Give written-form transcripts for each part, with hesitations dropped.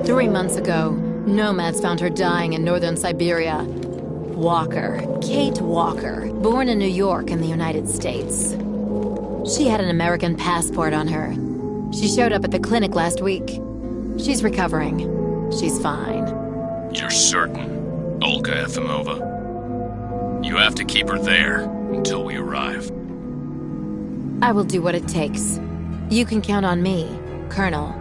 3 months ago, nomads found her dying in northern Siberia. Walker, Kate Walker, born in New York in the United States. She had an American passport on her. She showed up at the clinic last week. She's recovering. She's fine. You're certain, Olga Efimova? You have to keep her there until we arrive. I will do what it takes. You can count on me, Colonel.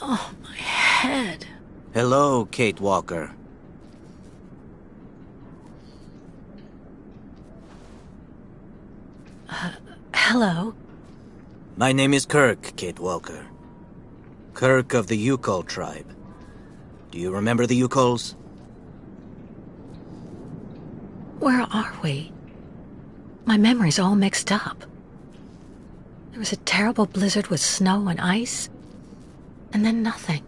Oh, my head. Hello, Kate Walker. Hello? My name is Kirk, Kate Walker. Kirk of the Yukol tribe. Do you remember the Yukols? Where are we? My memory's all mixed up. There was a terrible blizzard with snow and ice, and then nothing.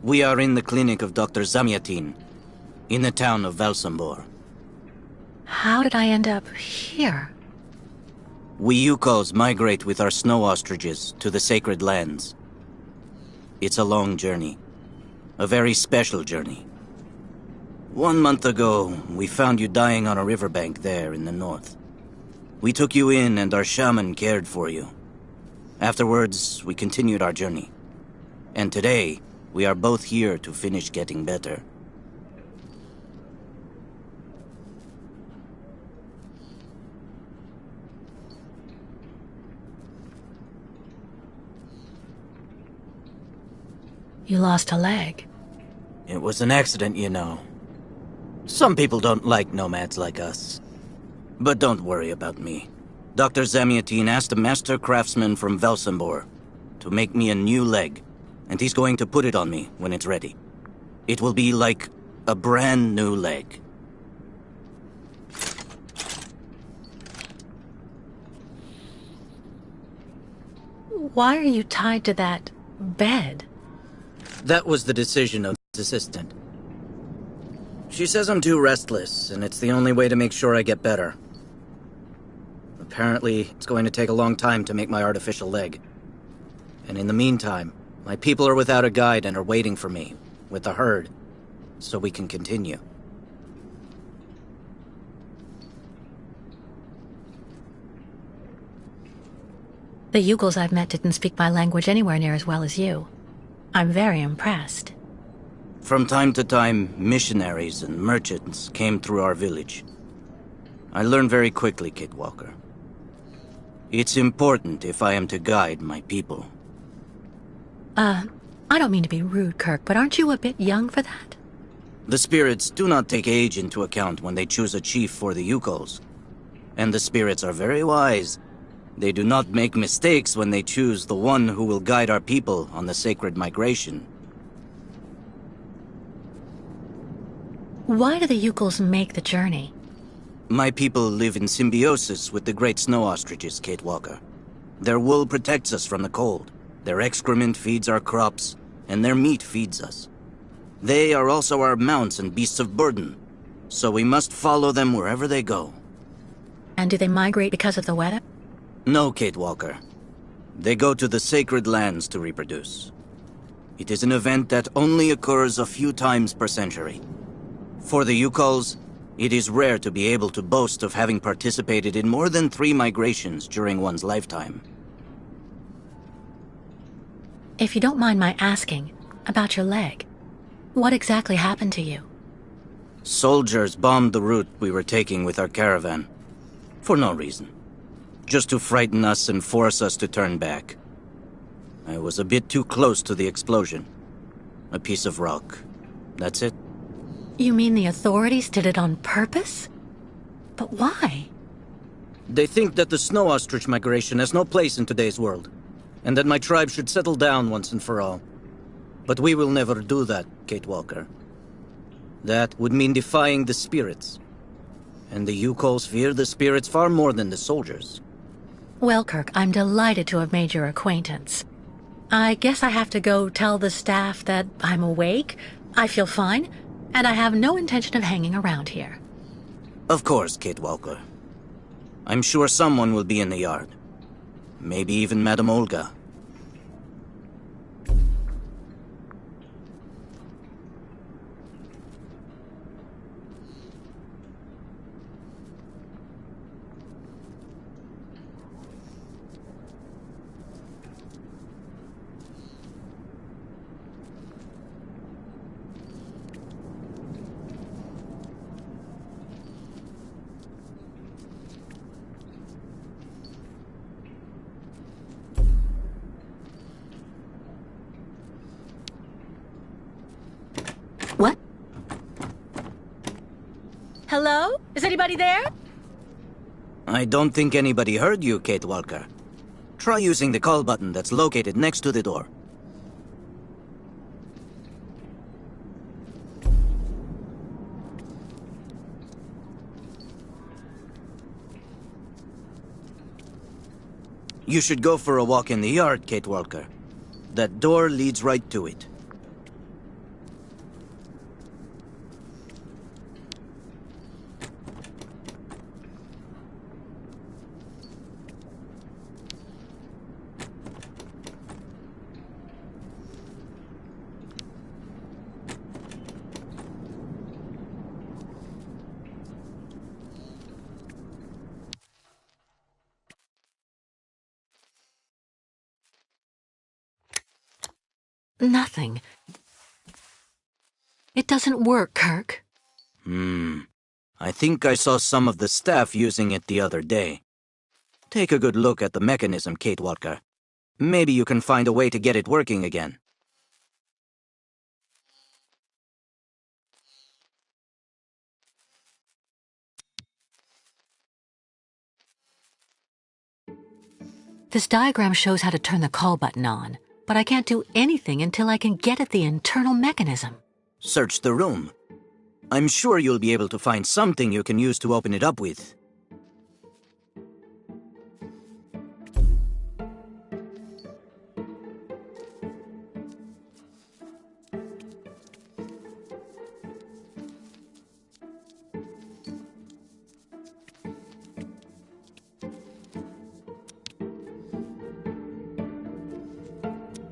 We are in the clinic of Dr. Zamyatin, in the town of Valsambor. How did I end up here? We Yukols migrate with our snow ostriches to the sacred lands. It's a long journey. A very special journey. 1 month ago, we found you dying on a riverbank there in the north. We took you in and our shaman cared for you. Afterwards, we continued our journey. And today, we are both here to finish getting better. You lost a leg. It was an accident, you know. Some people don't like nomads like us. But don't worry about me. Dr. Zamyatin asked a master craftsman from Valsambor to make me a new leg, and he's going to put it on me when it's ready. It will be like a brand new leg. Why are you tied to that bed? That was the decision of his assistant. She says I'm too restless, and it's the only way to make sure I get better. Apparently, it's going to take a long time to make my artificial leg. And in the meantime, my people are without a guide and are waiting for me, with the herd, so we can continue. The Yugals I've met didn't speak my language anywhere near as well as you. I'm very impressed. From time to time, missionaries and merchants came through our village. I learned very quickly, Kate Walker. It's important if I am to guide my people. I don't mean to be rude, Kirk, but aren't you a bit young for that? The spirits do not take age into account when they choose a chief for the Yukols. And the spirits are very wise. They do not make mistakes when they choose the one who will guide our people on the sacred migration. Why do the Yukals make the journey? My people live in symbiosis with the great snow ostriches, Kate Walker. Their wool protects us from the cold. Their excrement feeds our crops, and their meat feeds us. They are also our mounts and beasts of burden, so we must follow them wherever they go. And do they migrate because of the weather? No, Kate Walker. They go to the sacred lands to reproduce. It is an event that only occurs a few times per century. For the Yukols, it is rare to be able to boast of having participated in more than 3 migrations during one's lifetime. If you don't mind my asking, about your leg, what exactly happened to you? Soldiers bombed the route we were taking with our caravan. For no reason. Just to frighten us and force us to turn back. I was a bit too close to the explosion. A piece of rock. That's it. You mean the authorities did it on purpose? But why? They think that the snow ostrich migration has no place in today's world, and that my tribe should settle down once and for all. But we will never do that, Kate Walker. That would mean defying the spirits. And the Yukos fear the spirits far more than the soldiers. Well, Kirk, I'm delighted to have made your acquaintance. I guess I have to go tell the staff that I'm awake, I feel fine, and I have no intention of hanging around here. Of course, Kate Walker. I'm sure someone will be in the yard. Maybe even Madame Olga. What? Hello? Is anybody there? I don't think anybody heard you, Kate Walker. Try using the call button that's located next to the door. You should go for a walk in the yard, Kate Walker. That door leads right to it. Nothing. It doesn't work, Kirk. I think I saw some of the staff using it the other day. Take a good look at the mechanism, Kate Walker. Maybe you can find a way to get it working again. This diagram shows how to turn the call button on, but I can't do anything until I can get at the internal mechanism. Search the room. I'm sure you'll be able to find something you can use to open it up with.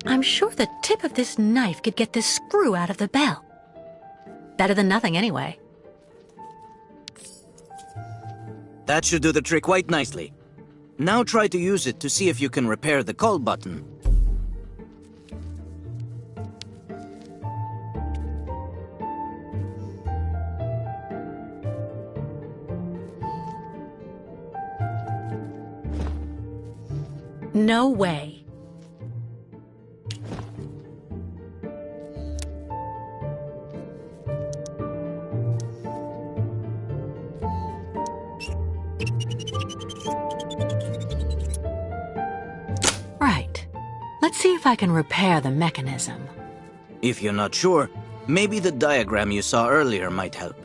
I'm sure the tip of this knife could get this screw out of the bell. Better than nothing, anyway. That should do the trick quite nicely. Now try to use it to see if you can repair the call button. No way. Right. Let's see if I can repair the mechanism. If you're not sure, maybe the diagram you saw earlier might help.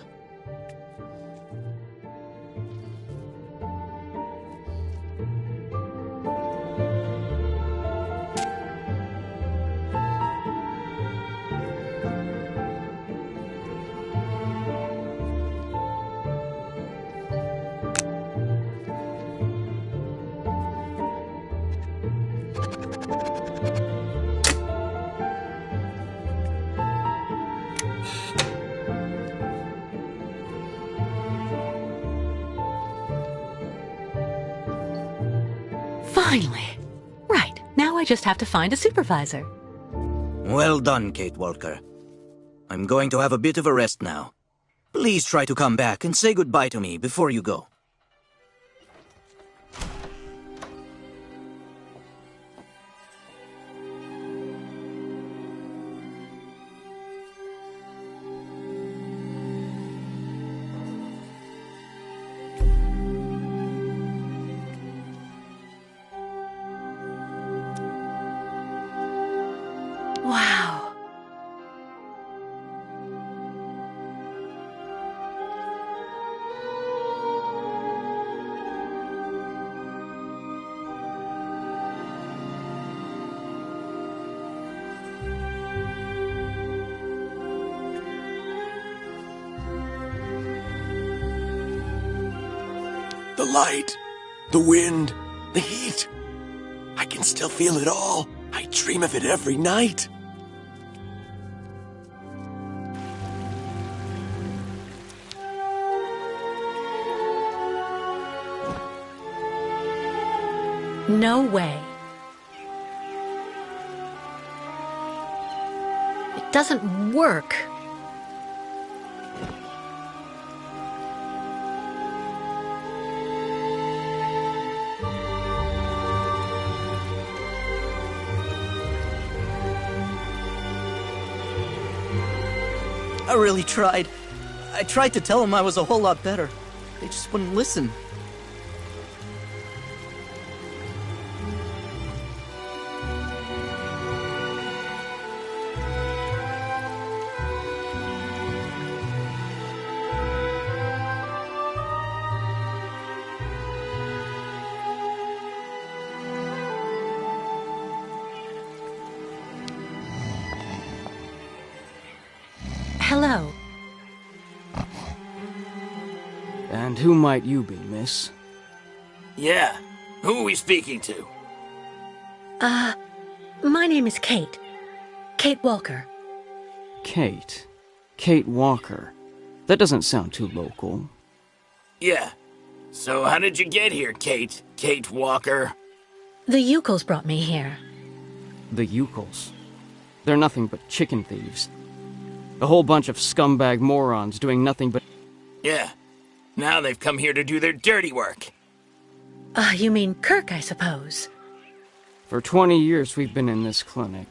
Finally! Right, now I just have to find a supervisor. Well done, Kate Walker. I'm going to have a bit of a rest now. Please try to come back and say goodbye to me before you go. Wow, light, the wind, the heat. I can still feel it all. I dream of it every night. No way. It doesn't work. I really tried. I tried to tell them I was a whole lot better. They just wouldn't listen. Hello. And who might you be, miss? Yeah, who are we speaking to? My name is Kate. Kate Walker. Kate. Kate Walker. That doesn't sound too local. Yeah. So how did you get here, Kate? Kate Walker? The Yukos brought me here. The Yukos. They're nothing but chicken thieves. A whole bunch of scumbag morons doing nothing but... Yeah. Now they've come here to do their dirty work. You mean Kirk, I suppose. For 20 years we've been in this clinic.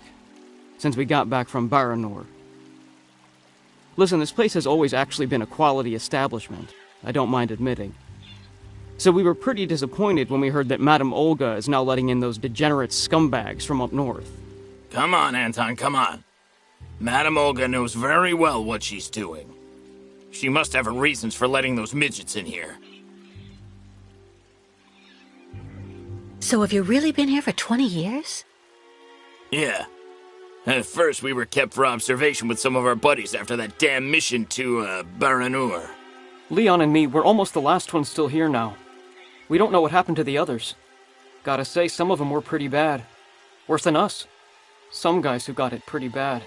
Since we got back from Baranor. Listen, this place has always actually been a quality establishment. I don't mind admitting. So we were pretty disappointed when we heard that Madame Olga is now letting in those degenerate scumbags from up north. Come on, Anton, come on. Madame Olga knows very well what she's doing. She must have her reasons for letting those midgets in here. So have you really been here for 20 years? Yeah. At first, we were kept for observation with some of our buddies after that damn mission to, Baranur. Leon and me, we're almost the last ones still here now. We don't know what happened to the others. Gotta say, some of them were pretty bad. Worse than us. Some guys who got it pretty bad.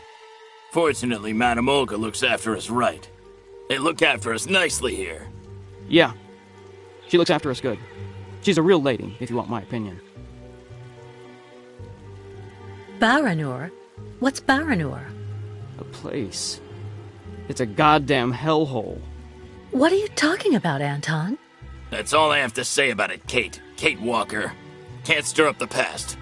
Fortunately, Madame Olga looks after us right. They look after us nicely here. Yeah. She looks after us good. She's a real lady, if you want my opinion. Baranur? What's Baranur? A place. It's a goddamn hellhole. What are you talking about, Anton? That's all I have to say about it, Kate. Kate Walker. Can't stir up the past.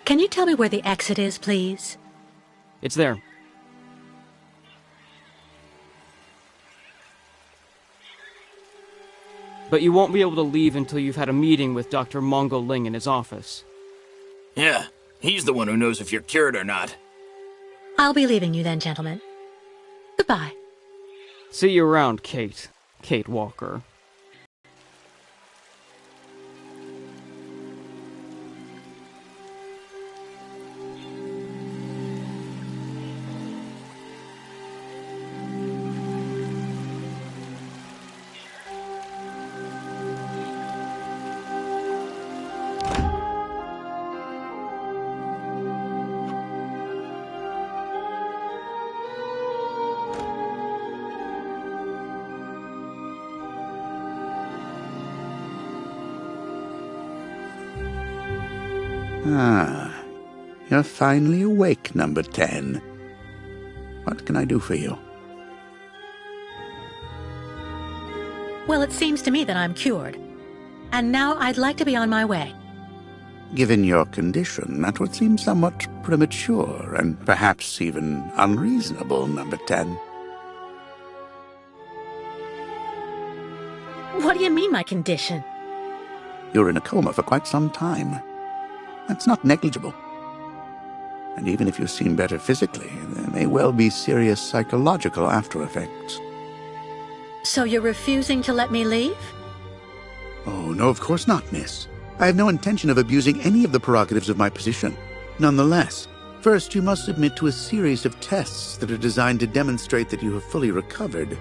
Can you tell me where the exit is, please? It's there. But you won't be able to leave until you've had a meeting with Dr. Mongo Ling in his office. Yeah, he's the one who knows if you're cured or not. I'll be leaving you then, gentlemen. Goodbye. See you around, Kate. Kate Walker. Ah, you're finally awake, number 10. What can I do for you? Well, it seems to me that I'm cured. And now I'd like to be on my way. Given your condition, that would seem somewhat premature and perhaps even unreasonable, number 10. What do you mean, my condition? You're in a coma for quite some time. That's not negligible. And even if you seem better physically, there may well be serious psychological after effects. So you're refusing to let me leave? Oh, no, of course not, miss. I have no intention of abusing any of the prerogatives of my position. Nonetheless, First, you must submit to a series of tests that are designed to demonstrate that you have fully recovered.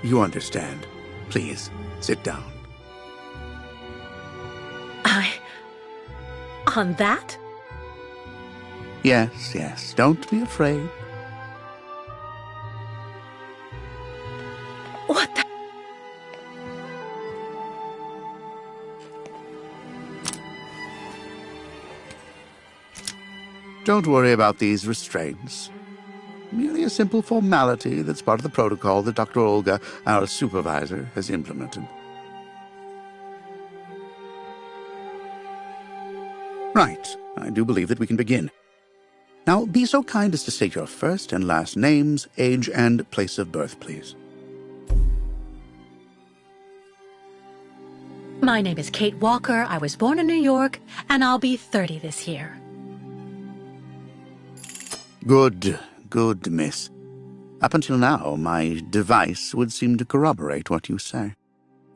You understand. Please, sit down. On that? Yes, yes. Don't be afraid. What the? Don't worry about these restraints. Merely a simple formality that's part of the protocol that Dr. Olga, our supervisor, has implemented. Right. I do believe that we can begin. Now, be so kind as to state your first and last names, age, and place of birth, please. My name is Kate Walker. I was born in New York, and I'll be 30 this year. Good, miss. Up until now, my device would seem to corroborate what you say.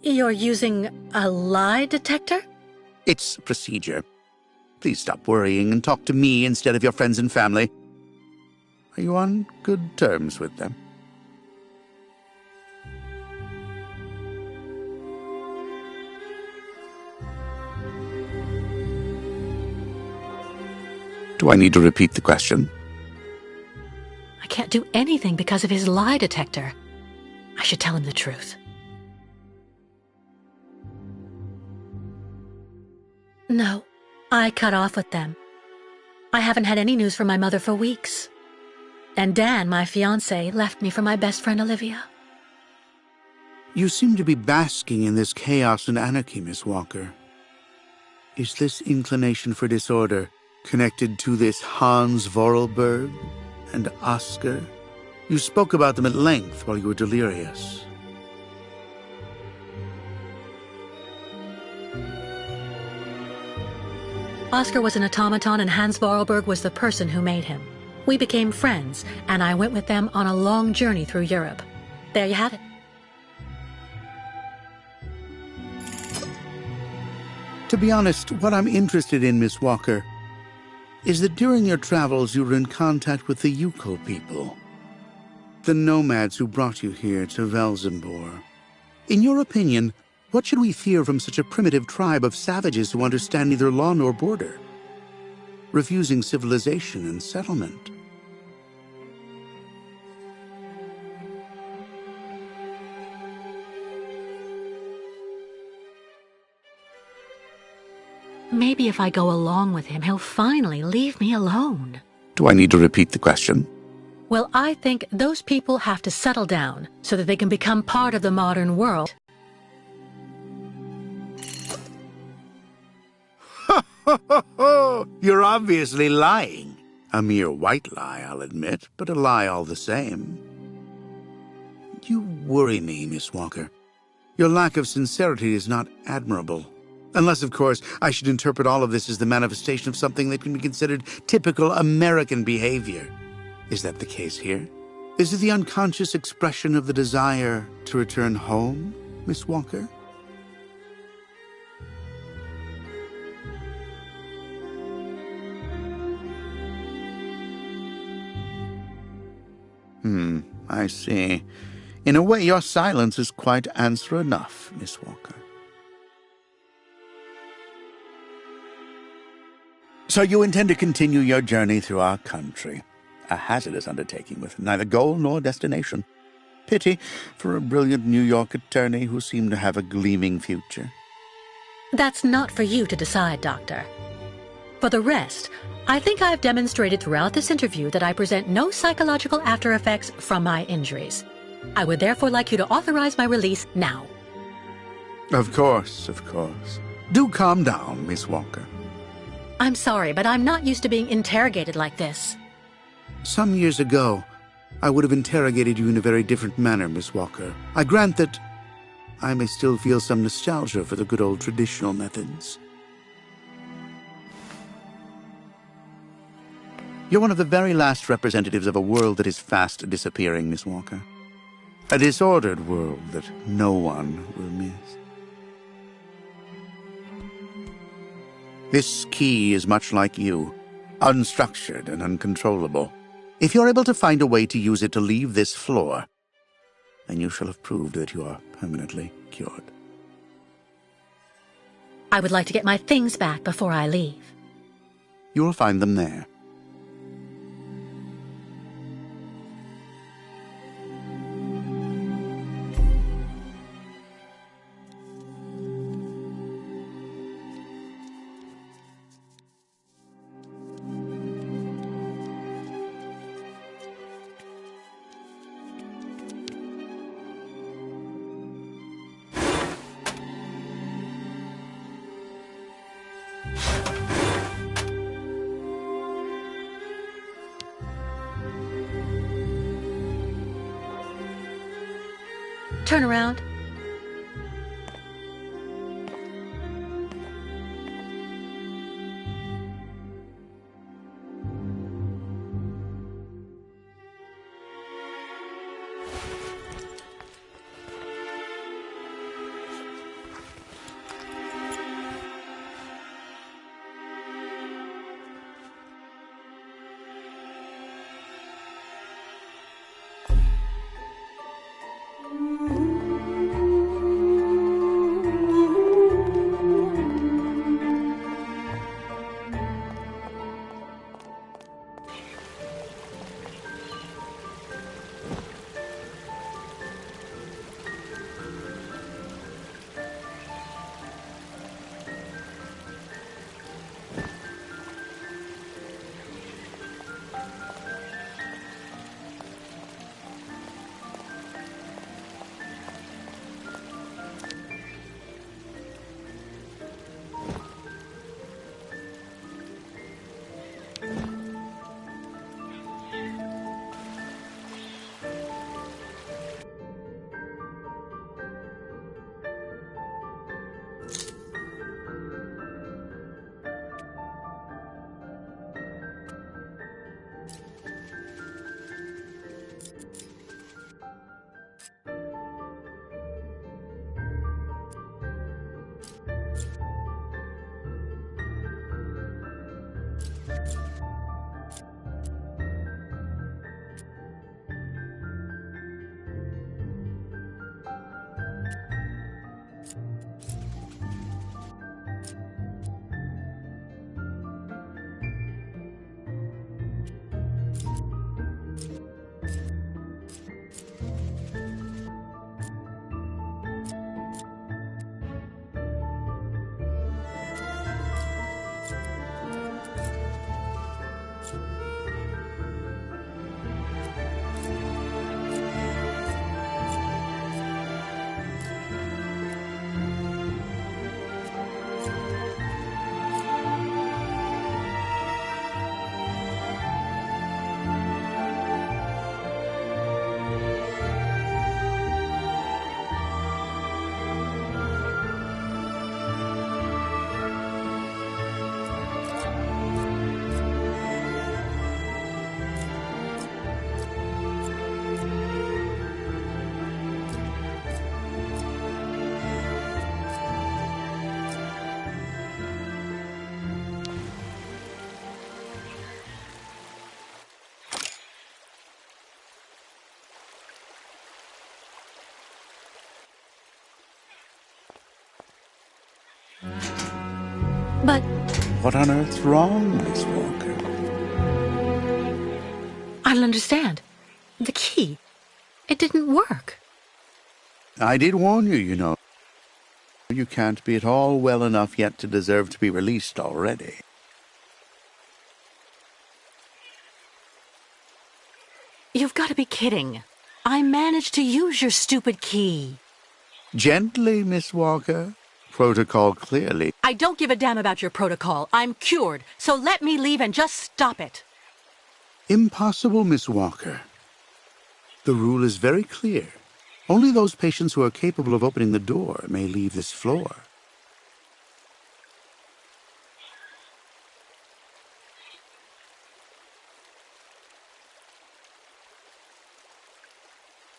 You're using a lie detector? It's procedure. Please stop worrying and talk to me instead of your friends and family. Are you on good terms with them? Do I need to repeat the question? I can't do anything because of his lie detector. I should tell him the truth. No, I cut off with them. I haven't had any news from my mother for weeks. And Dan, my fiancé, left me for my best friend Olivia. You seem to be basking in this chaos and anarchy, Miss Walker. Is this inclination for disorder connected to this Hans Vorarlberg and Oscar? You spoke about them at length while you were delirious. Oscar was an automaton and Hans Vorarlberg was the person who made him. We became friends, and I went with them on a long journey through Europe. There you have it. To be honest, what I'm interested in, Miss Walker, is that during your travels you were in contact with the Yuko people, the nomads who brought you here to Velzembor. In your opinion, what should we fear from such a primitive tribe of savages who understand neither law nor border, refusing civilization and settlement? Maybe if I go along with him, he'll finally leave me alone. Do I need to repeat the question? Well, I think those people have to settle down so that they can become part of the modern world. You're obviously lying. A mere white lie, I'll admit, but a lie all the same. You worry me, Miss Walker. Your lack of sincerity is not admirable. Unless, of course, I should interpret all of this as the manifestation of something that can be considered typical American behavior. Is that the case here? Is it the unconscious expression of the desire to return home, Miss Walker? I see. In a way, your silence is quite answer enough, Miss Walker. So you intend to continue your journey through our country. A hazardous undertaking with neither goal nor destination. Pity for a brilliant New York attorney who seemed to have a gleaming future. That's not for you to decide, Doctor. For the rest, I think I've demonstrated throughout this interview that I present no psychological after effects from my injuries. I would therefore like you to authorize my release now. Of course, of course. Do calm down, Miss Walker. I'm sorry, but I'm not used to being interrogated like this. Some years ago, I would have interrogated you in a very different manner, Miss Walker. I grant that I may still feel some nostalgia for the good old traditional methods. You're one of the very last representatives of a world that is fast disappearing, Miss Walker. A disordered world that no one will miss. This key is much like you. unstructured and uncontrollable. If you're able to find a way to use it to leave this floor, then you shall have proved that you are permanently cured. I would like to get my things back before I leave. You will find them there. Turn around. But What on earth's wrong, Miss Walker? I don't understand. The key. It didn't work. I did warn you, you know. You can't be at all well enough yet to deserve to be released already. You've got to be kidding. I managed to use your stupid key. Gently, Miss Walker. Protocol clearly. I don't give a damn about your protocol. I'm cured, so let me leave and just stop it. Impossible, Miss Walker. The rule is very clear. Only those patients who are capable of opening the door may leave this floor.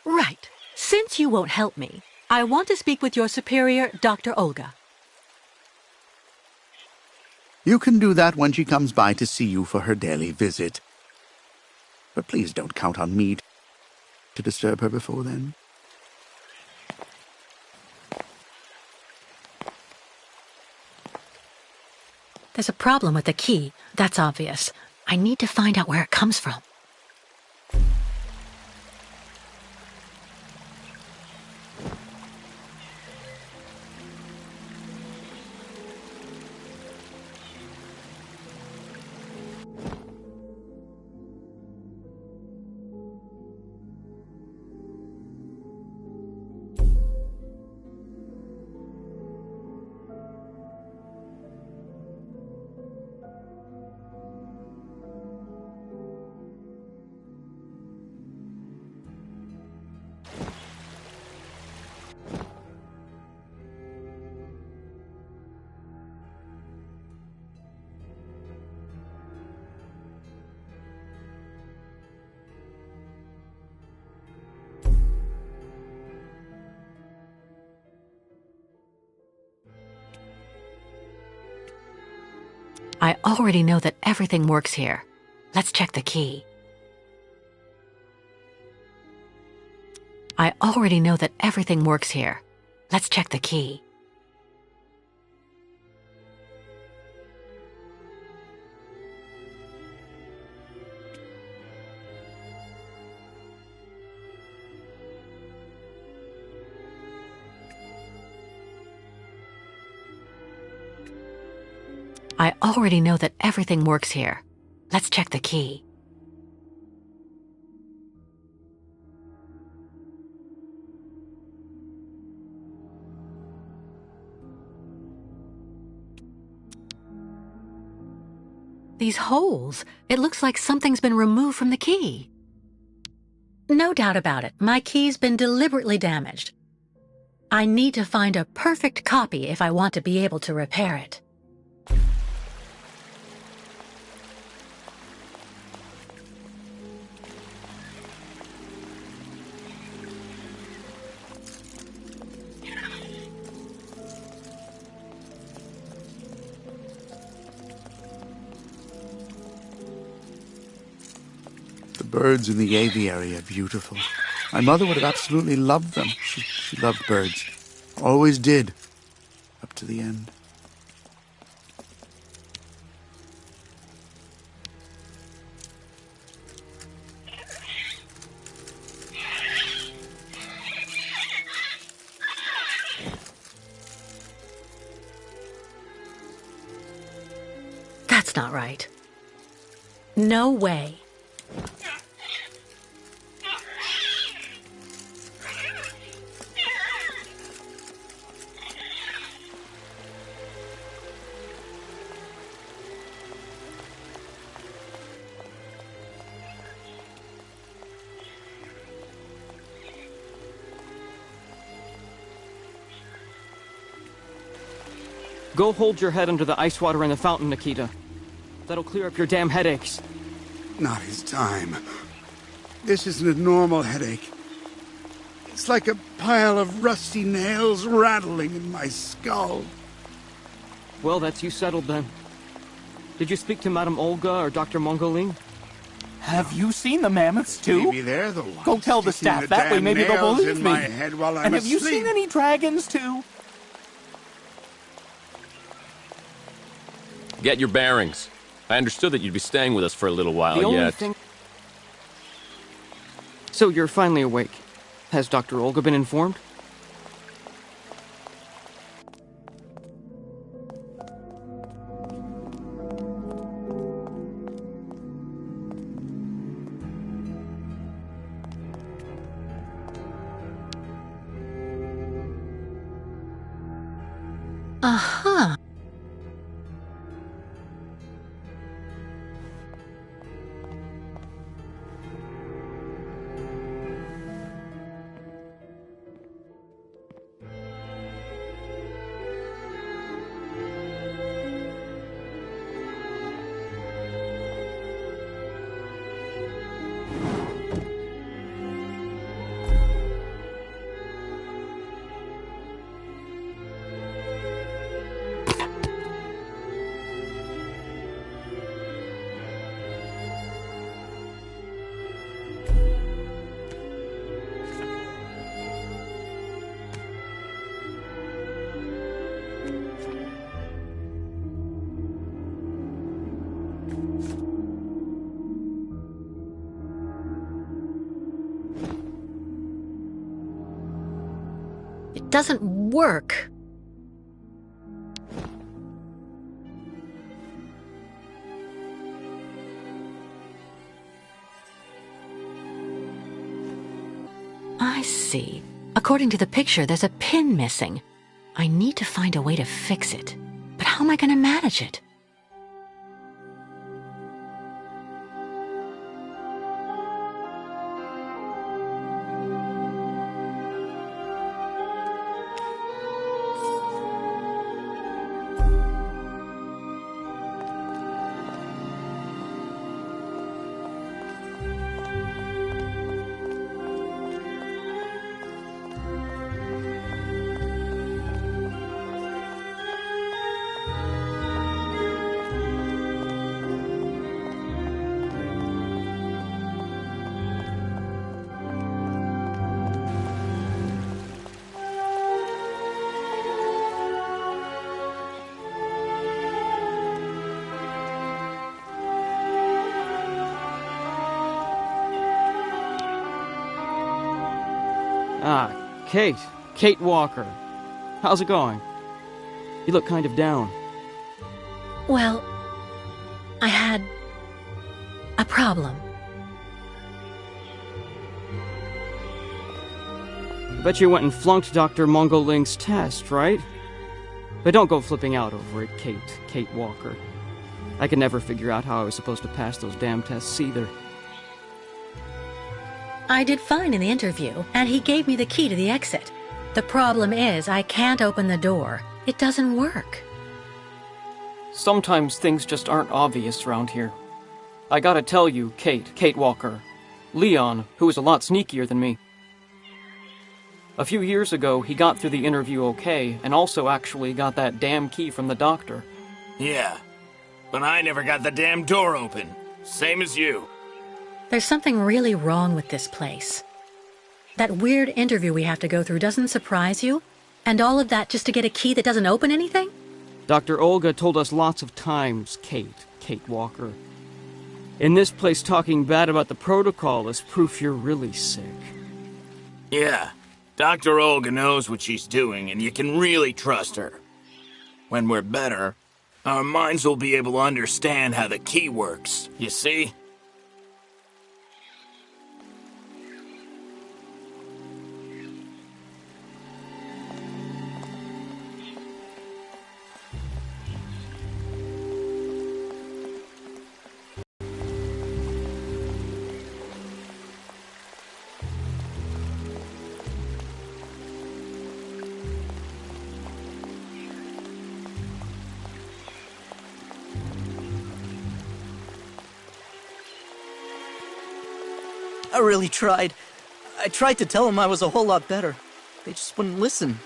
Right. Since you won't help me, I want to speak with your superior, Dr. Olga. You can do that when she comes by to see you for her daily visit. But please don't count on me to disturb her before then. There's a problem with the key, that's obvious. I need to find out where it comes from. I already know that everything works here. Let's check the key. I already know that everything works here. Let's check the key. I already know that everything works here. Let's check the key. These holes, it looks like something's been removed from the key. No doubt about it, my key's been deliberately damaged. I need to find a perfect copy if I want to be able to repair it. The birds in the aviary are beautiful. My mother would have absolutely loved them. She loved birds. Always did. Up to the end. That's not right. No way. Go hold your head under the ice water in the fountain, Nikita. That'll clear up your damn headaches. Not his time. This isn't a normal headache. It's like a pile of rusty nails rattling in my skull. Well, that's you settled then. Did you speak to Madame Olga or Dr. Mongoling? Have you seen the mammoths too? Maybe they're the ones. Go tell the sticking staff, that way damn maybe they'll nails believe in me. my head while I'm And have you asleep. seen any dragons too? Get your bearings. I understood that you'd be staying with us for a little while The only yet. thing... So you're finally awake. Has Dr. Olga been informed? Uh-huh. It doesn't work. I see. According to the picture, there's a pin missing. I need to find a way to fix it. But how am I going to manage it? Ah, Kate. Kate Walker. How's it going? You look kind of down. Well, I had a problem. I bet you went and flunked Dr. Mongoling's test, right? But don't go flipping out over it, Kate Walker. I could never figure out how I was supposed to pass those damn tests either. I did fine in the interview, and he gave me the key to the exit. The problem is, I can't open the door. It doesn't work. Sometimes things just aren't obvious around here. I gotta tell you, Kate Walker. Leon, who was a lot sneakier than me. A few years ago, he got through the interview okay, and also actually got that damn key from the doctor. Yeah, but I never got the damn door open. Same as you. There's something really wrong with this place. That weird interview we have to go through doesn't surprise you? And all of that just to get a key that doesn't open anything? Dr. Olga told us lots of times, Kate Walker. In this place, talking bad about the protocol is proof you're really sick. Yeah, Dr. Olga knows what she's doing, and you can really trust her. When we're better, our minds will be able to understand how the key works, you see? I really tried. I tried to tell them I was a whole lot better. They just wouldn't listen.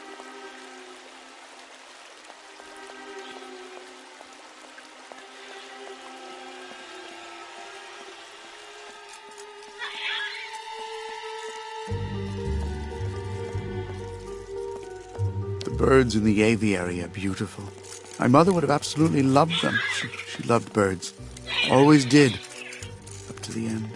The birds in the aviary are beautiful. My mother would have absolutely loved them. She loved birds. Always did. Up to the end.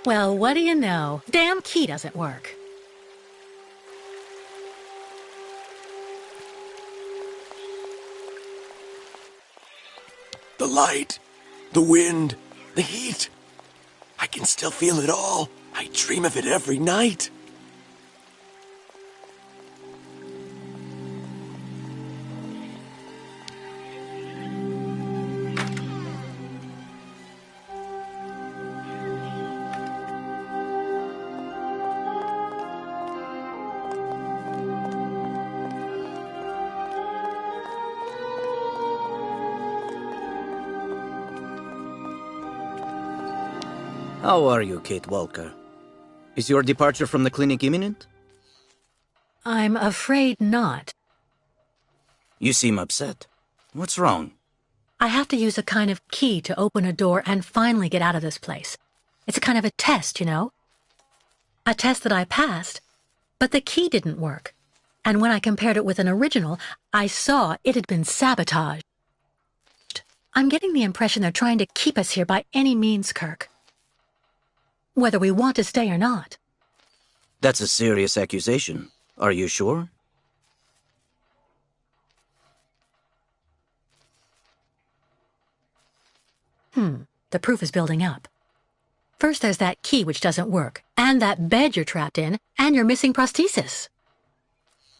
Well, what do you know? Damn key doesn't work. The light, the wind, the heat. I can still feel it all. I dream of it every night. How are you, Kate Walker? Is your departure from the clinic imminent? I'm afraid not. You seem upset. What's wrong? I have to use a kind of key to open a door and finally get out of this place. It's a kind of a test, you know? A test that I passed, but the key didn't work. And when I compared it with an original, I saw it had been sabotaged. I'm getting the impression they're trying to keep us here by any means, Kirk. Whether we want to stay or not. That's a serious accusation. Are you sure? The proof is building up. First there's that key which doesn't work, and that bed you're trapped in, and your missing prosthesis.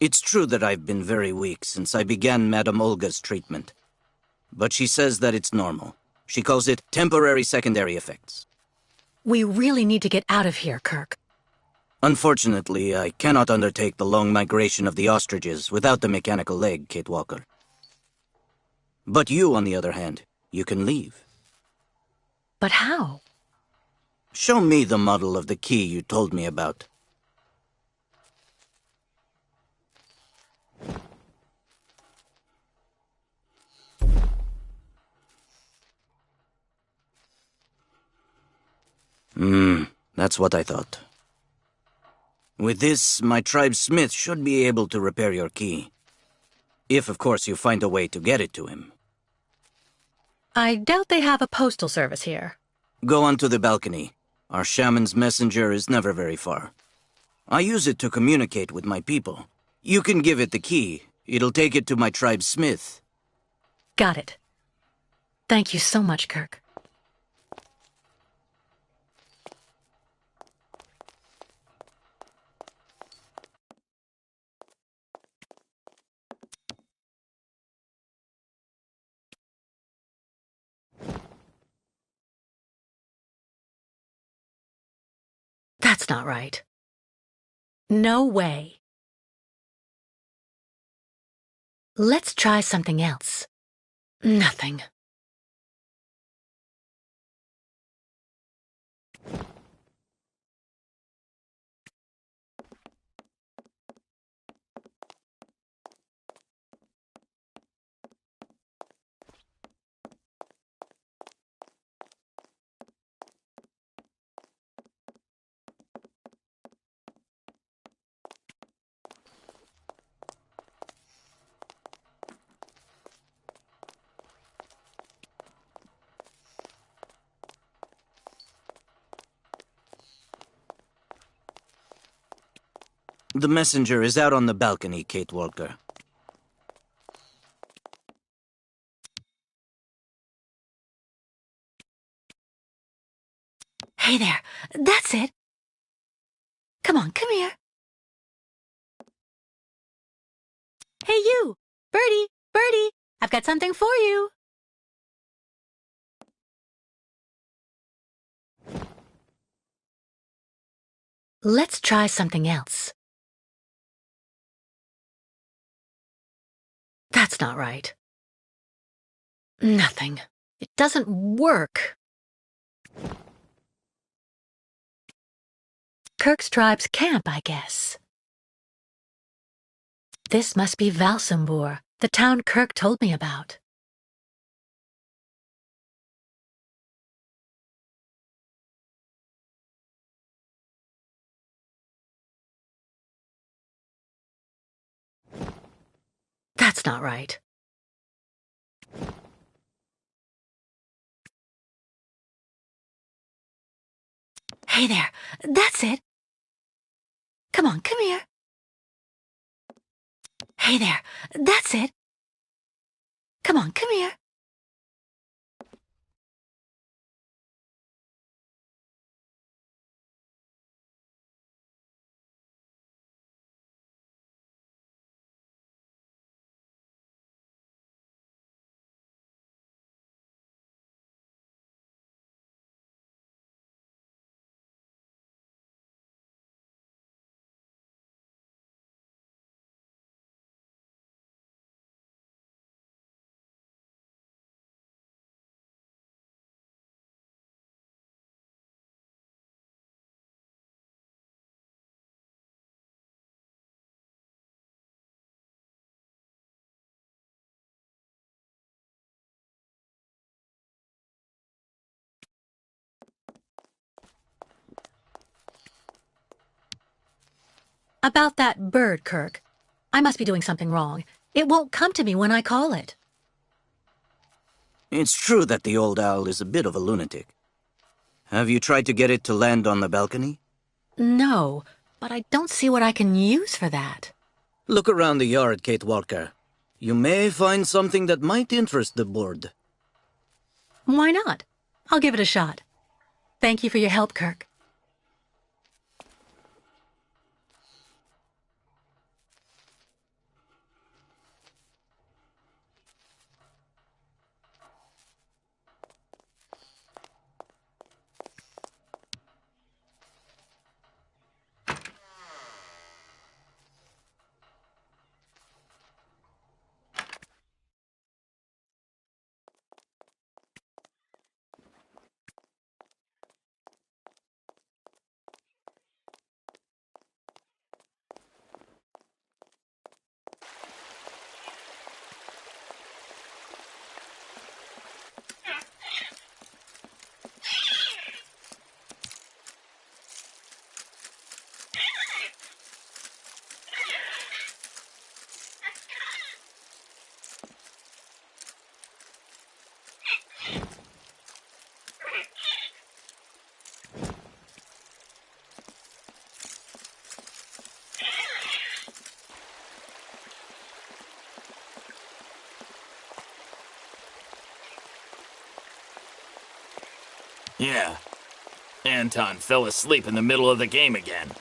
It's true that I've been very weak since I began Madame Olga's treatment. But she says that it's normal. She calls it temporary secondary effects. We really need to get out of here, Kirk. Unfortunately, I cannot undertake the long migration of the ostriches without the mechanical leg, Kate Walker. But you, on the other hand, you can leave. But how? Show me the model of the key you told me about. That's what I thought. With this, my tribe's smith should be able to repair your key. If, of course, you find a way to get it to him. I doubt they have a postal service here. Go onto the balcony. Our shaman's messenger is never very far. I use it to communicate with my people. You can give it the key. It'll take it to my tribe's smith. Got it. Thank you so much, Kirk. That's not right. No way. Let's try something else. Nothing. The messenger is out on the balcony, Kate Walker. Hey there. That's it. Come on, come here. Hey, you! Birdie! Birdie! I've got something for you! Let's try something else. That's not right. Nothing. It doesn't work. Kirk's tribe's camp, I guess. This must be Valsambur, the town Kirk told me about. That's not right. Hey there. That's it. Come on, come here. Hey there. That's it. Come on, come here. About that bird, Kirk. I must be doing something wrong. It won't come to me when I call it. It's true that the old owl is a bit of a lunatic. Have you tried to get it to land on the balcony? No, but I don't see what I can use for that. Look around the yard, Kate Walker. You may find something that might interest the board. Why not? I'll give it a shot. Thank you for your help, Kirk. Yeah. Anton fell asleep in the middle of the game again.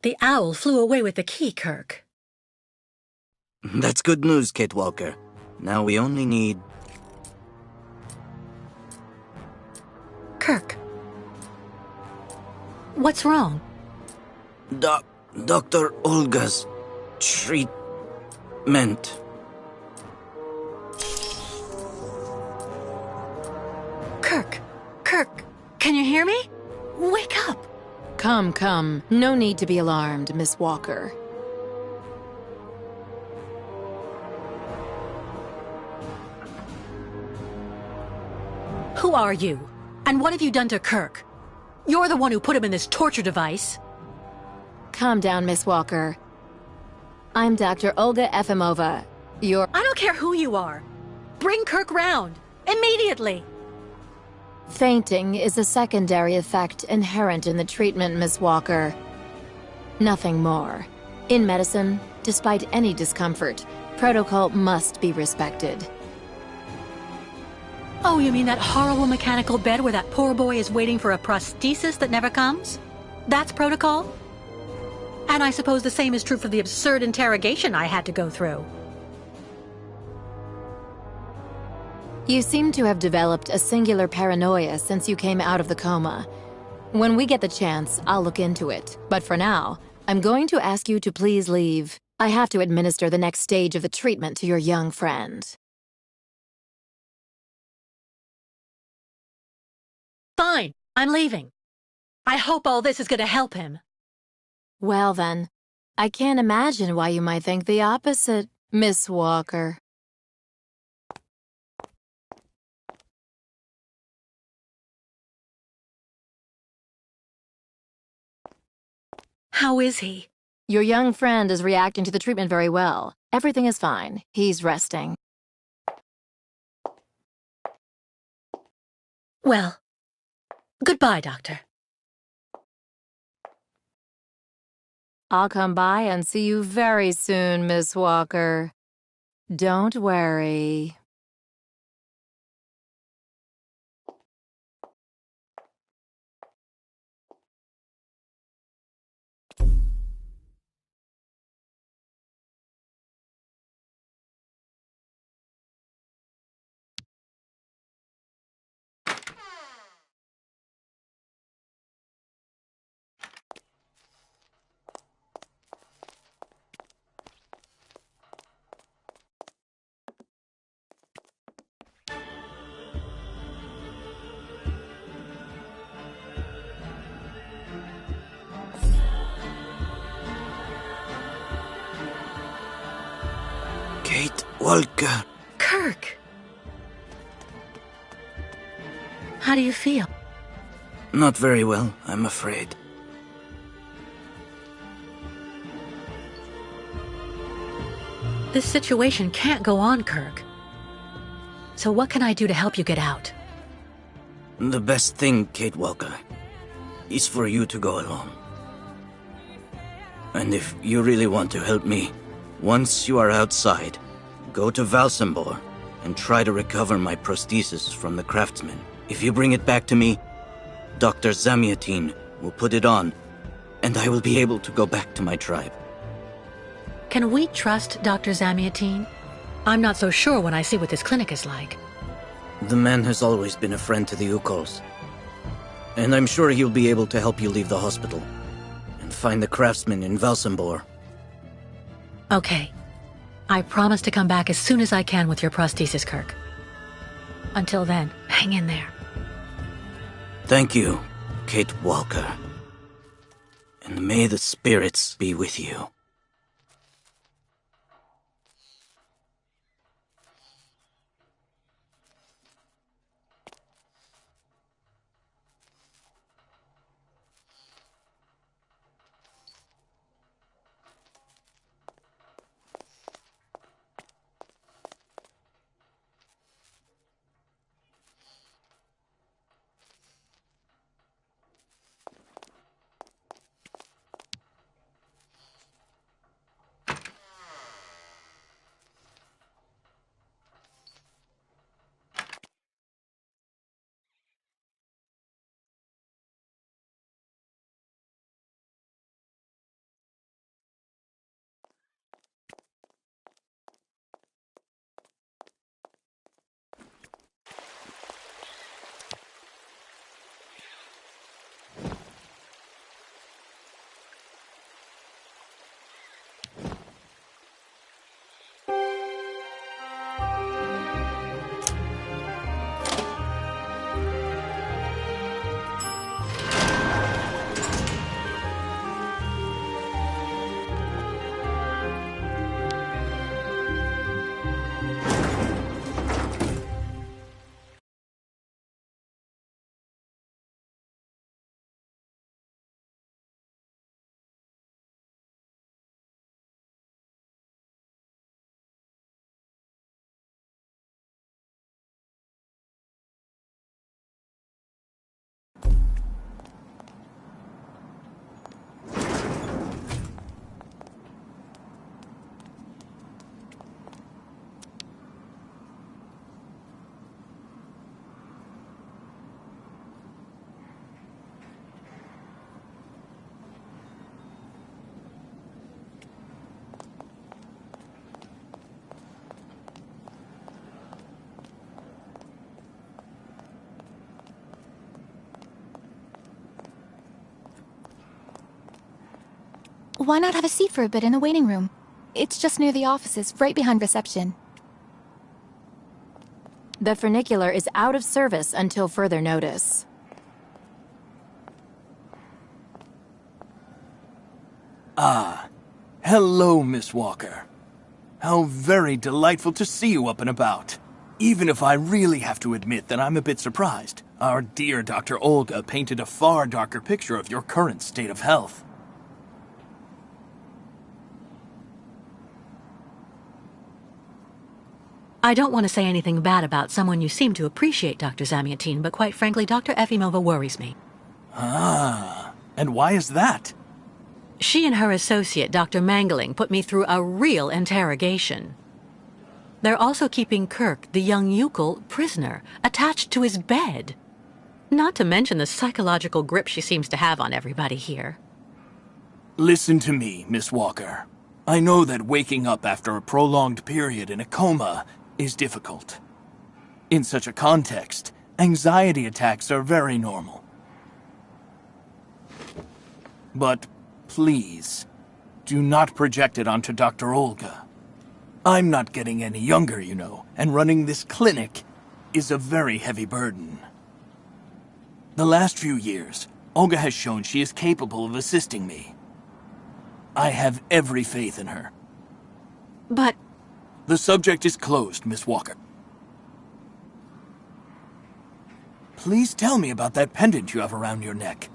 The owl flew away with the key, Kirk. That's good news, Kate Walker. Now we only need... Kirk. What's wrong? Dr. Olga's treatment. Kirk, can you hear me? Wake up! Come. No need to be alarmed, Miss Walker. Who are you? And what have you done to Kirk? You're the one who put him in this torture device. Calm down, Miss Walker. I'm Dr. Olga Efimova. I don't care who you are. Bring Kirk round. Immediately. Fainting is a secondary effect inherent in the treatment, Miss Walker. Nothing more. In medicine, despite any discomfort, protocol must be respected. Oh, you mean that horrible mechanical bed where that poor boy is waiting for a prosthesis that never comes? That's protocol? And I suppose the same is true for the absurd interrogation I had to go through. You seem to have developed a singular paranoia since you came out of the coma. When we get the chance, I'll look into it. But for now, I'm going to ask you to please leave. I have to administer the next stage of the treatment to your young friend. Fine, I'm leaving. I hope all this is going to help him. Well then, I can't imagine why you might think the opposite, Miss Walker. How is he? Your young friend is reacting to the treatment very well. Everything is fine. He's resting. Well, goodbye, Doctor. I'll come by and see you very soon, Miss Walker. Don't worry. Kate Walker. Kirk! How do you feel? Not very well, I'm afraid. This situation can't go on, Kirk. So what can I do to help you get out? The best thing, Kate Walker, is for you to go alone. And if you really want to help me, once you are outside, go to Valsambor and try to recover my prosthesis from the craftsman. If you bring it back to me, Dr. Zamiatin will put it on, and I will be able to go back to my tribe. Can we trust Dr. Zamiatin? I'm not so sure when I see what this clinic is like. The man has always been a friend to the Ukols, and I'm sure he'll be able to help you leave the hospital and find the craftsman in Valsambor. Okay. I promise to come back as soon as I can with your prosthesis, Kirk. Until then, hang in there. Thank you, Kate Walker. And may the spirits be with you. Why not have a seat for a bit in the waiting room? It's just near the offices, right behind reception. The funicular is out of service until further notice. Ah, hello, Miss Walker. How very delightful to see you up and about. Even if I really have to admit that I'm a bit surprised. Our dear Dr. Olga painted a far darker picture of your current state of health. I don't want to say anything bad about someone you seem to appreciate, Dr. Zamiatine, but quite frankly, Dr. Efimova worries me. Ah, and why is that? She and her associate, Dr. Mangling, put me through a real interrogation. They're also keeping Kirk, the young Yukol, prisoner, attached to his bed. Not to mention the psychological grip she seems to have on everybody here. Listen to me, Miss Walker. I know that waking up after a prolonged period in a coma is difficult. In such a context, anxiety attacks are very normal. But please, do not project it onto Dr. Olga. I'm not getting any younger, you know, and running this clinic is a very heavy burden. The last few years, Olga has shown she is capable of assisting me. I have every faith in her. But... The subject is closed, Miss Walker. Please tell me about that pendant you have around your neck.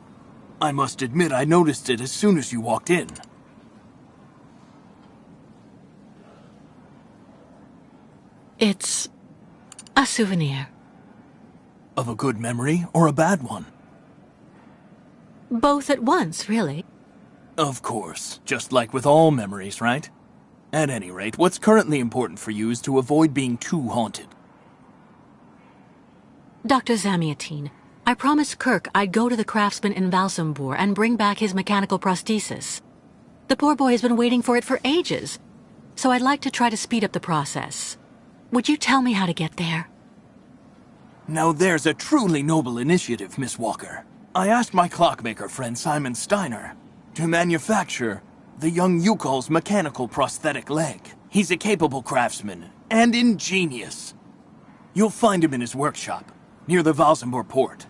I must admit I noticed it as soon as you walked in. It's a souvenir. Of a good memory or a bad one? Both at once, really. Of course, just like with all memories, right? At any rate, what's currently important for you is to avoid being too haunted. Dr. Zamiatine, I promised Kirk I'd go to the craftsman in Valsambor and bring back his mechanical prosthesis. The poor boy has been waiting for it for ages, so I'd like to try to speed up the process. Would you tell me how to get there? Now there's a truly noble initiative, Miss Walker. I asked my clockmaker friend Simon Steiner to manufacture the young Yukol's mechanical prosthetic leg. He's a capable craftsman and ingenious. You'll find him in his workshop, near the Valsambor port.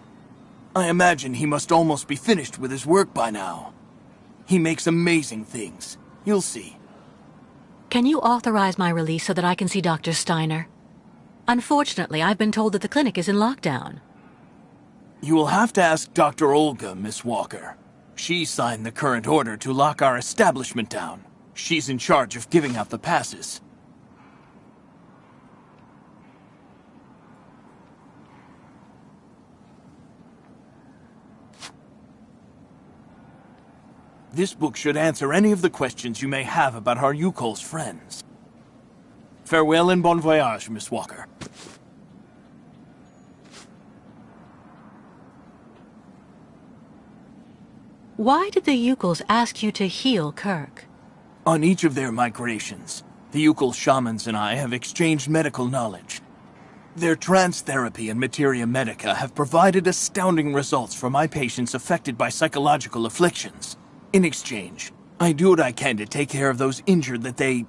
I imagine he must almost be finished with his work by now. He makes amazing things. You'll see. Can you authorize my release so that I can see Dr. Steiner? Unfortunately, I've been told that the clinic is in lockdown. You will have to ask Dr. Olga, Miss Walker. She signed the current order to lock our establishment down. She's in charge of giving out the passes. This book should answer any of the questions you may have about our Yukol's friends. Farewell and bon voyage, Miss Walker. Why did the Yukols ask you to heal Kirk? On each of their migrations, the Yukol shamans and I have exchanged medical knowledge. Their trance therapy and materia medica have provided astounding results for my patients affected by psychological afflictions. In exchange, I do what I can to take care of those injured that they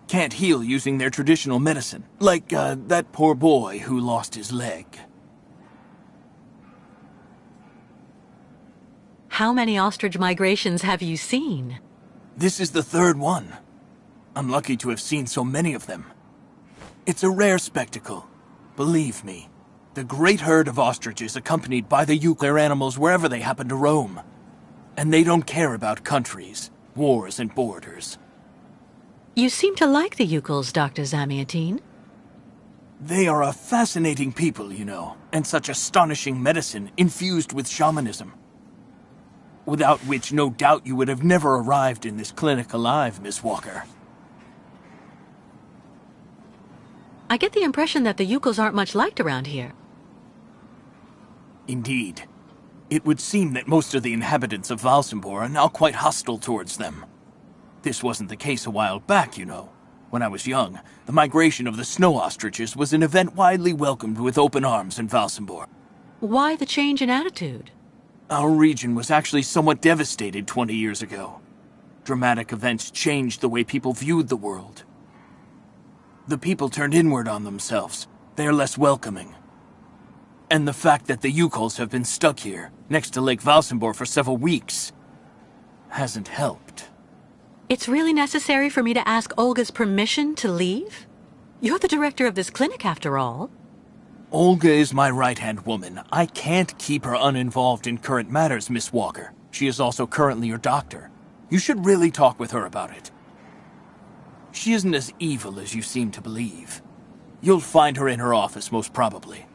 can't heal using their traditional medicine. Like, that poor boy who lost his leg. How many ostrich migrations have you seen? This is the third one. I'm lucky to have seen so many of them. It's a rare spectacle. Believe me, the great herd of ostriches accompanied by the Yukol animals wherever they happen to roam. And they don't care about countries, wars, and borders. You seem to like the Yukols, Dr. Zamiatine. They are a fascinating people, you know, and such astonishing medicine infused with shamanism. Without which, no doubt, you would have never arrived in this clinic alive, Miss Walker. I get the impression that the Yukols aren't much liked around here. Indeed. It would seem that most of the inhabitants of Valsambor are now quite hostile towards them. This wasn't the case a while back, you know. When I was young, the migration of the snow ostriches was an event widely welcomed with open arms in Valsambor. Why the change in attitude? Our region was actually somewhat devastated 20 years ago. Dramatic events changed the way people viewed the world. The people turned inward on themselves. They are less welcoming. And the fact that the Yukols have been stuck here, next to Lake Valsambor for several weeks, hasn't helped. It's really necessary for me to ask Olga's permission to leave? You're the director of this clinic, after all. Olga is my right-hand woman. I can't keep her uninvolved in current matters, Miss Walker. She is also currently your doctor. You should really talk with her about it. She isn't as evil as you seem to believe. You'll find her in her office, most probably.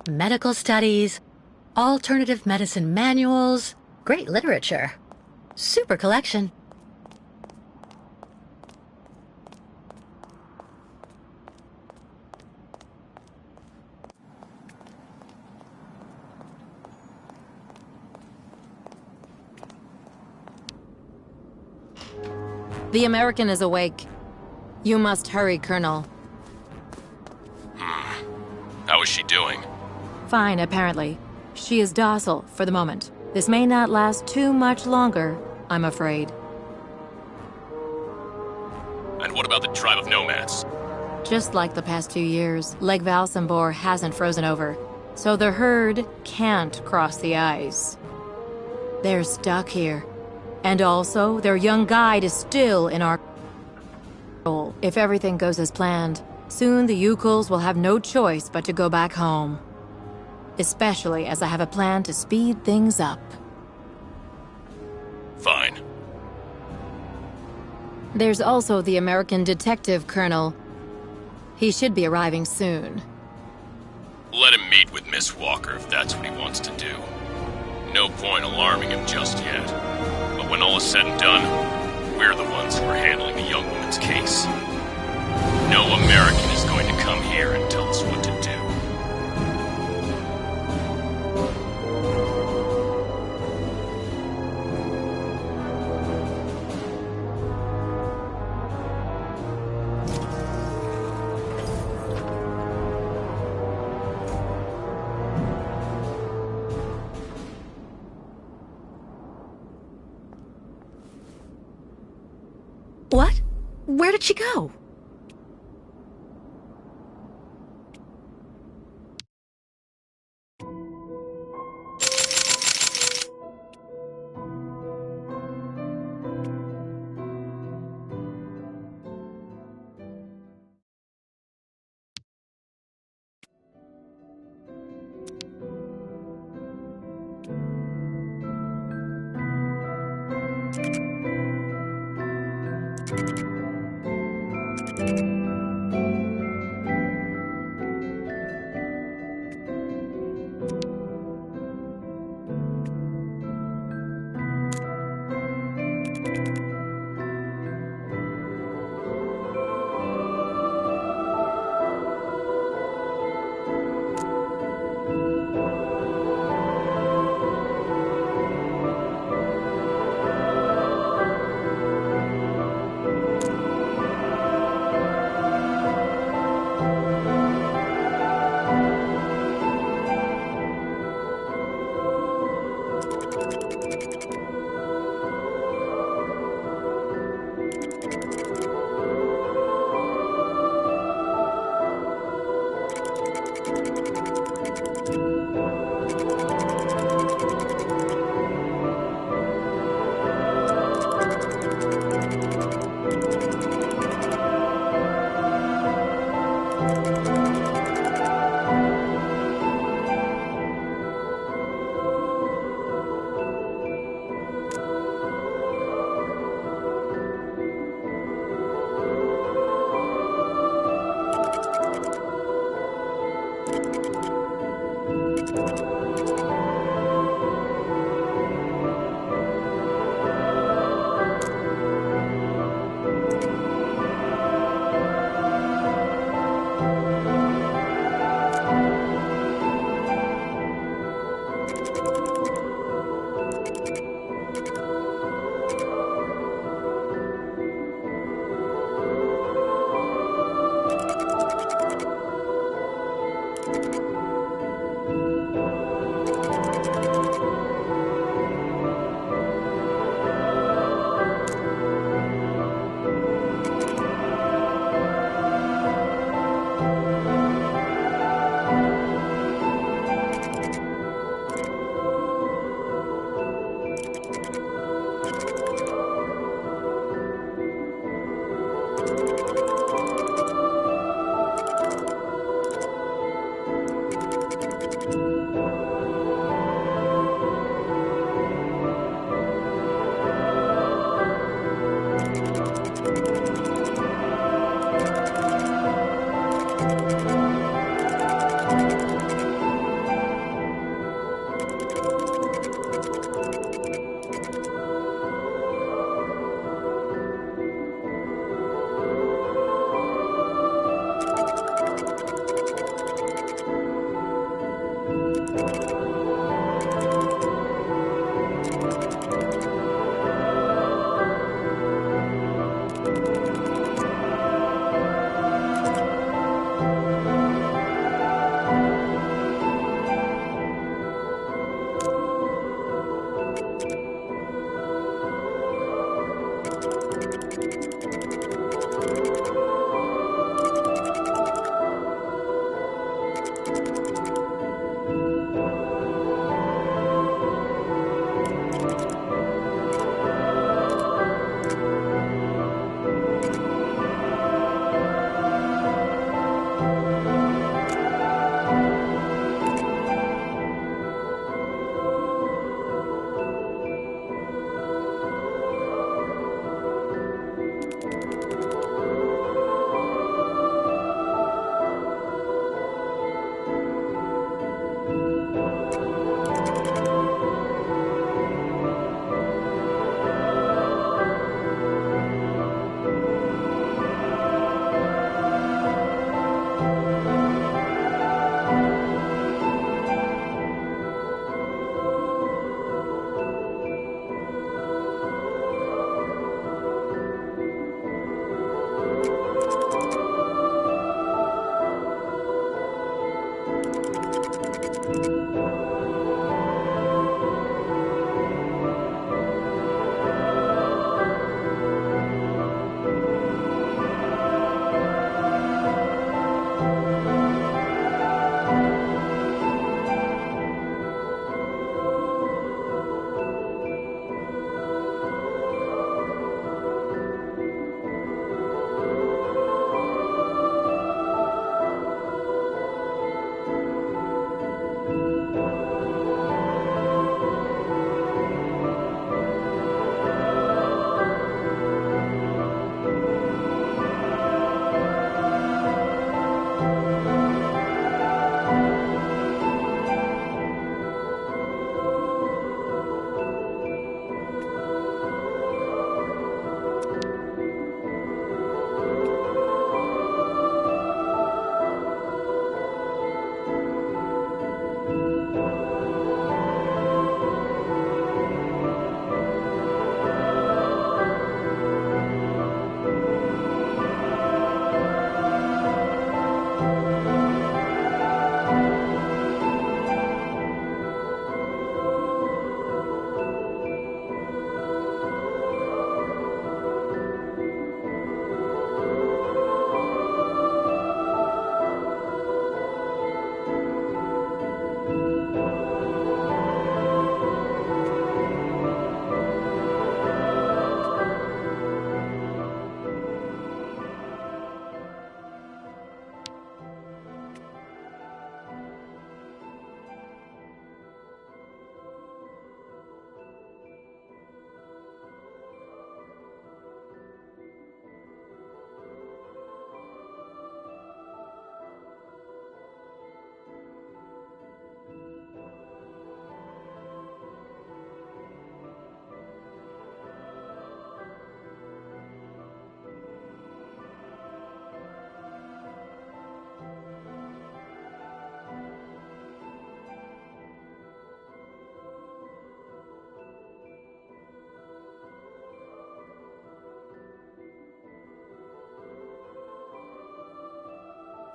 Medical studies, alternative medicine manuals, great literature. Super collection. The American is awake. You must hurry, Colonel. How is she doing? Fine, apparently. She is docile for the moment. This may not last too much longer, I'm afraid. And what about the tribe of nomads? Just like the past 2 years, Lake Valsambor hasn't frozen over, so the herd can't cross the ice. They're stuck here. And also, their young guide is still in our control. If everything goes as planned, soon the Yukols will have no choice but to go back home. Especially as I have a plan to speed things up. Fine. There's also the American detective, Colonel. He should be arriving soon. Let him meet with Miss Walker if that's what he wants to do. No point alarming him just yet. But when all is said and done, we're the ones who are handling the young woman's case. No American is going to come here and tell us what to do. What? Where did she go?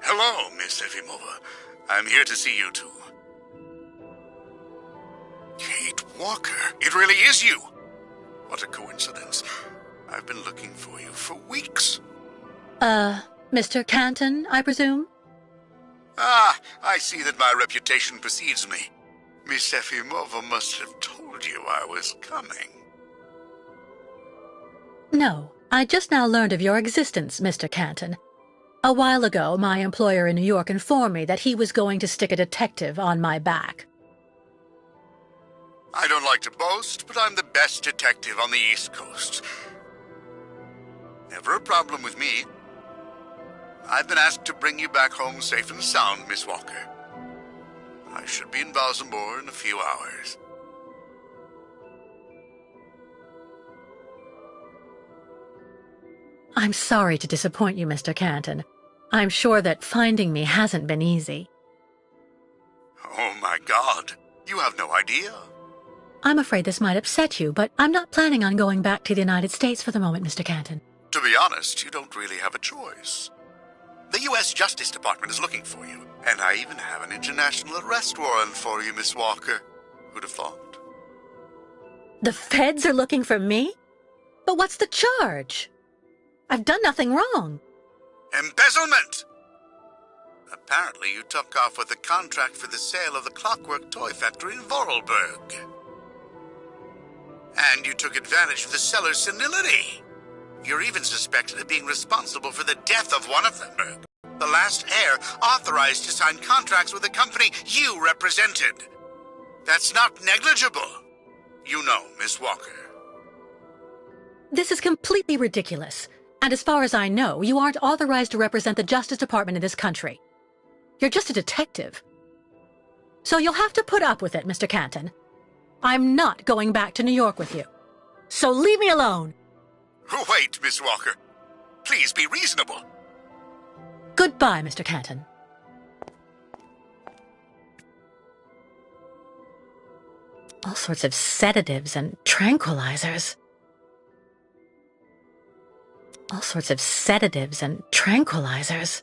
Hello, Miss Efimova. I'm here to see you two. Kate Walker, it really is you! What a coincidence. I've been looking for you for weeks. Mr. Canton, I presume? Ah, I see that my reputation precedes me. Miss Efimova must have told you I was coming. No, I just now learned of your existence, Mr. Canton. A while ago, my employer in New York informed me that he was going to stick a detective on my back. I don't like to boast, but I'm the best detective on the East Coast. Never a problem with me. I've been asked to bring you back home safe and sound, Miss Walker. I should be in Balsamore in a few hours. I'm sorry to disappoint you, Mr. Canton. I'm sure that finding me hasn't been easy. Oh my God, you have no idea. I'm afraid this might upset you, but I'm not planning on going back to the United States for the moment, Mr. Canton. To be honest, you don't really have a choice. The U.S. Justice Department is looking for you, and I even have an international arrest warrant for you, Miss Walker. Who'd have thought? The feds are looking for me? But what's the charge? I've done nothing wrong. Embezzlement! Apparently you took off with a contract for the sale of the Clockwork Toy Factory in Vorarlberg. And you took advantage of the seller's senility. You're even suspected of being responsible for the death of one of them. The last heir authorized to sign contracts with the company you represented. That's not negligible. You know, Miss Walker. This is completely ridiculous. And as far as I know, you aren't authorized to represent the Justice Department in this country. You're just a detective. So you'll have to put up with it, Mr. Canton. I'm not going back to New York with you. So leave me alone. Wait, Miss Walker. Please be reasonable. Goodbye, Mr. Canton. All sorts of sedatives and tranquilizers. All sorts of sedatives and tranquilizers.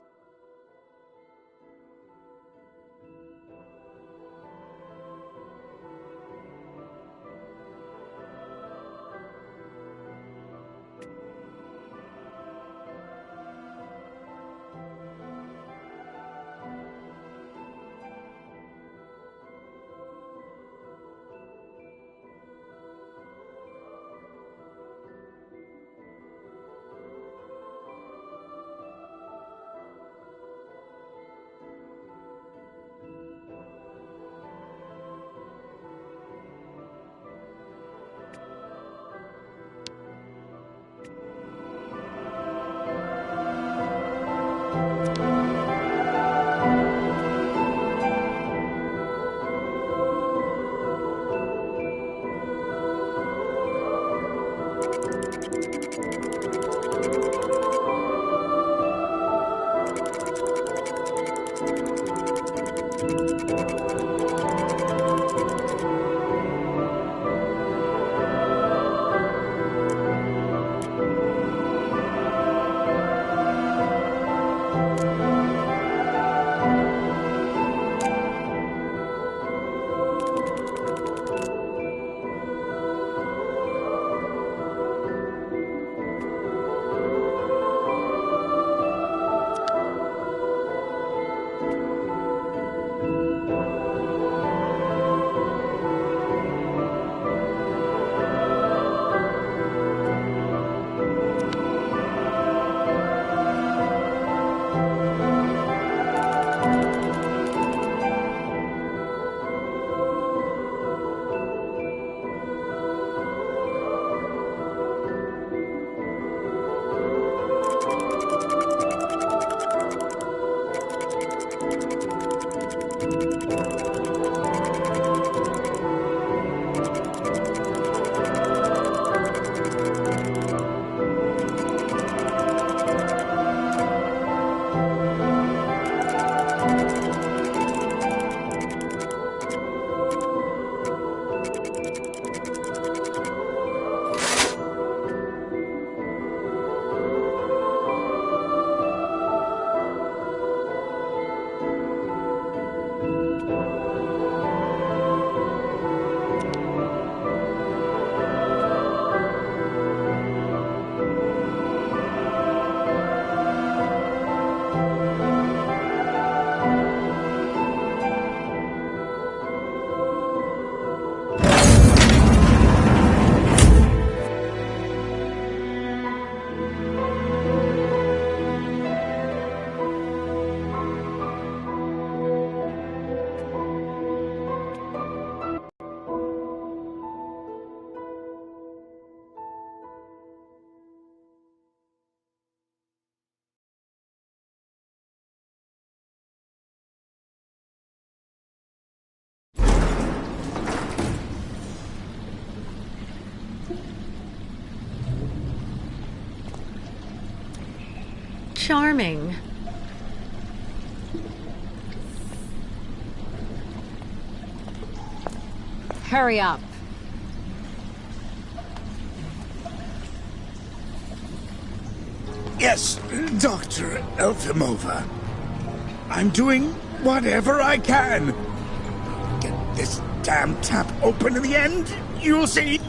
charming. Hurry up. Yes, Dr. Elfimova. I'm doing whatever I can. Get this damn tap open in the end, you'll see.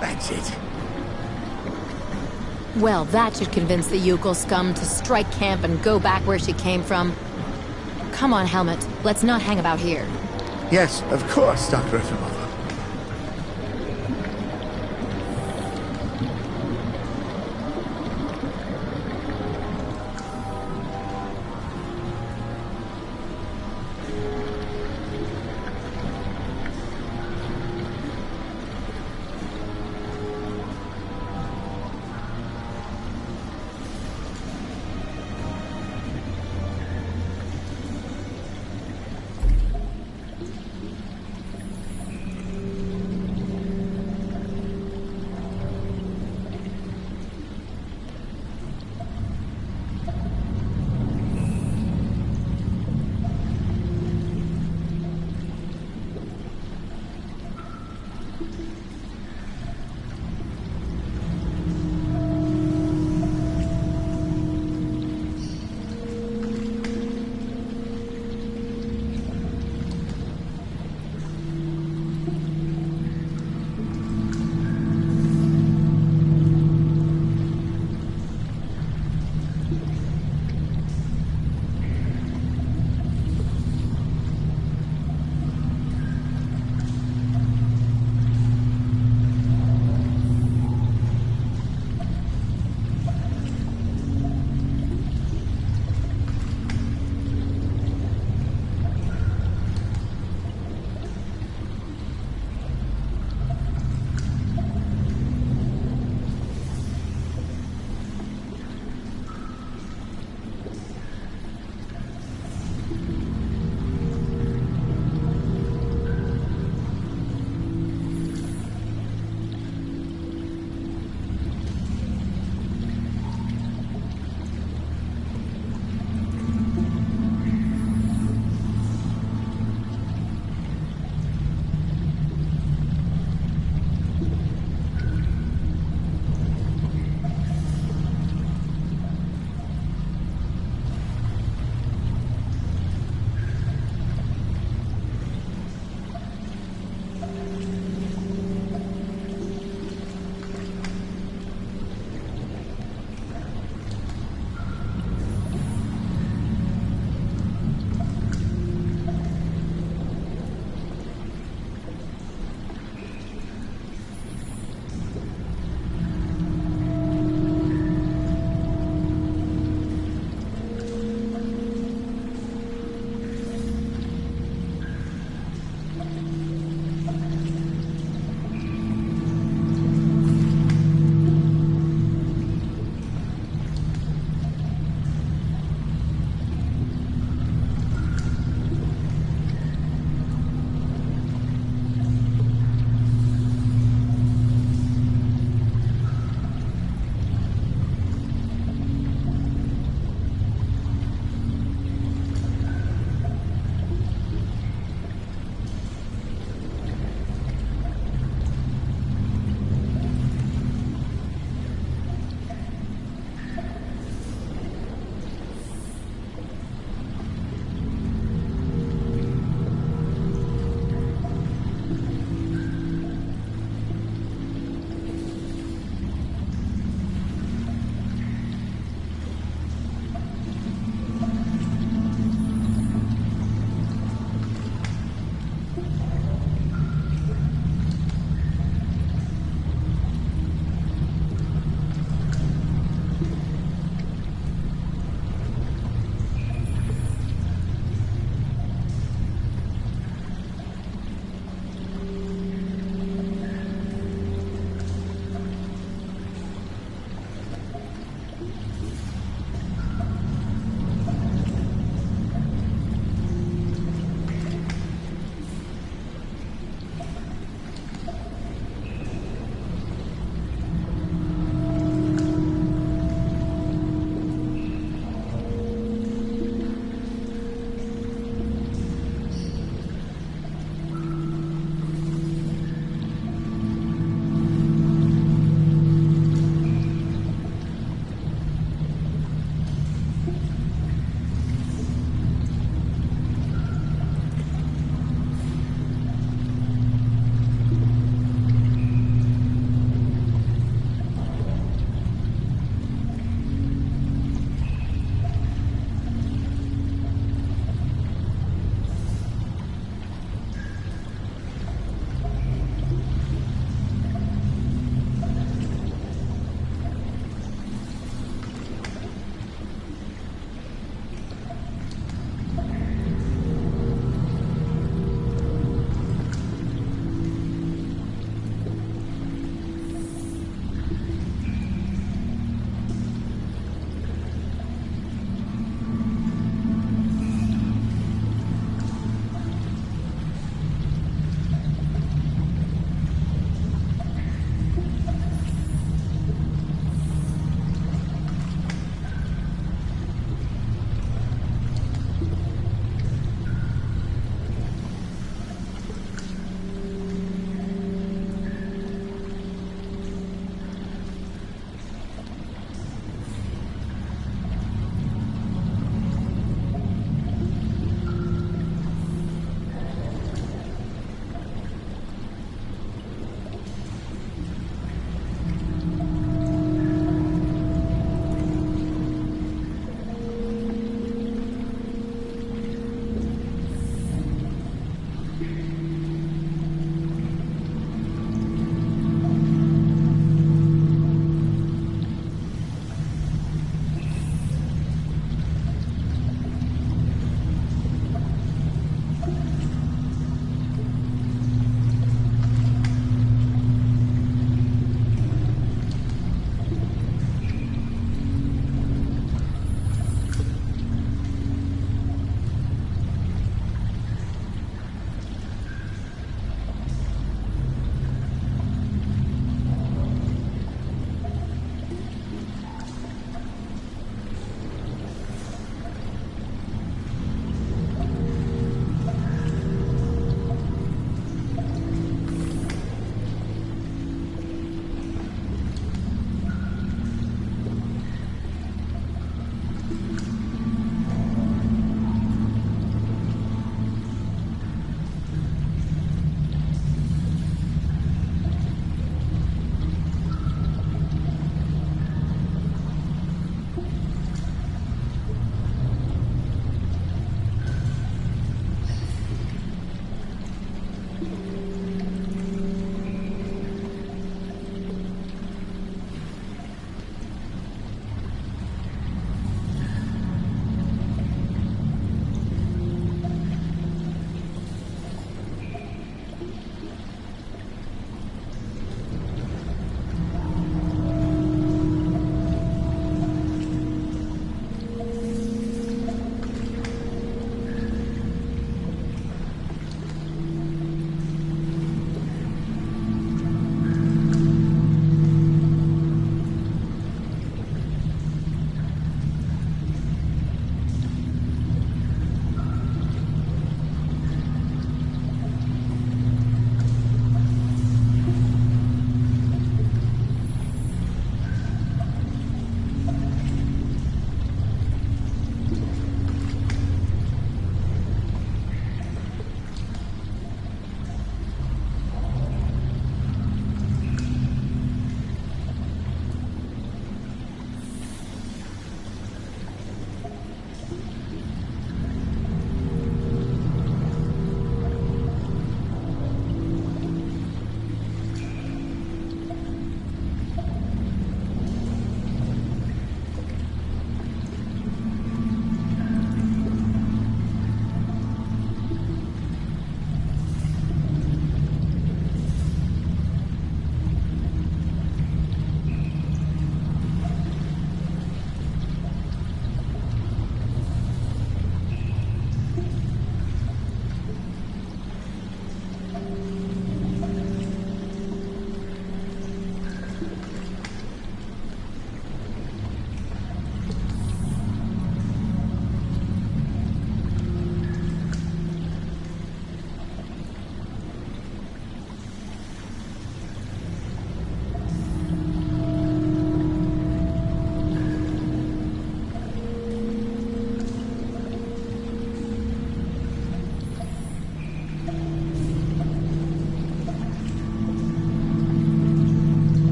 That's it. Well, that should convince the Yukon scum to strike camp and go back where she came from. Come on, Helmut. Let's not hang about here. Yes, of course, Dr. Efimova.